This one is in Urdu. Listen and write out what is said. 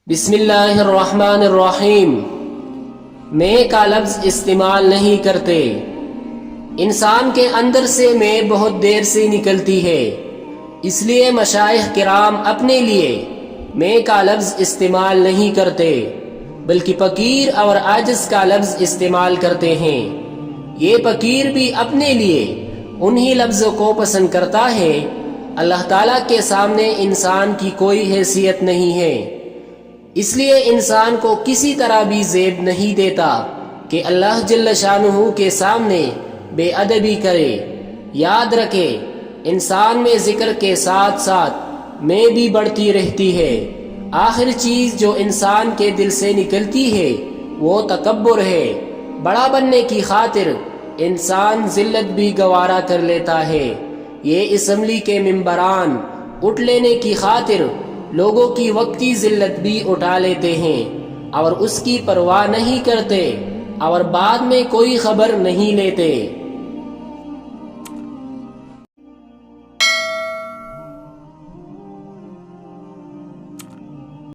بسم اللہ الرحمن الرحیم۔ میں کا لفظ استعمال نہیں کرتے۔ انسان کے اندر سے میں بہت دیر سے نکلتی ہے، اس لیے مشائخ کرام اپنے لیے میں کا لفظ استعمال نہیں کرتے، بلکہ فقیر اور عاجز کا لفظ استعمال کرتے ہیں۔ یہ فقیر بھی اپنے لیے انہی لفظوں کو پسند کرتا ہے۔ اللہ تعالیٰ کے سامنے انسان کی کوئی حیثیت نہیں ہے، اس لیے انسان کو کسی طرح بھی زیب نہیں دیتا کہ اللہ جل شانہ کے سامنے بے ادبی کرے۔ یاد رکھے، انسان میں ذکر کے ساتھ ساتھ میں بھی بڑھتی رہتی ہے۔ آخر چیز جو انسان کے دل سے نکلتی ہے وہ تکبر ہے۔ بڑا بننے کی خاطر انسان ذلت بھی گوارا کر لیتا ہے۔ یہ اسمبلی کے ممبران اٹھ لینے کی خاطر لوگوں کی وقتی ذلت بھی اٹھا لیتے ہیں اور اس کی پرواہ نہیں کرتے اور بعد میں کوئی خبر نہیں لیتے۔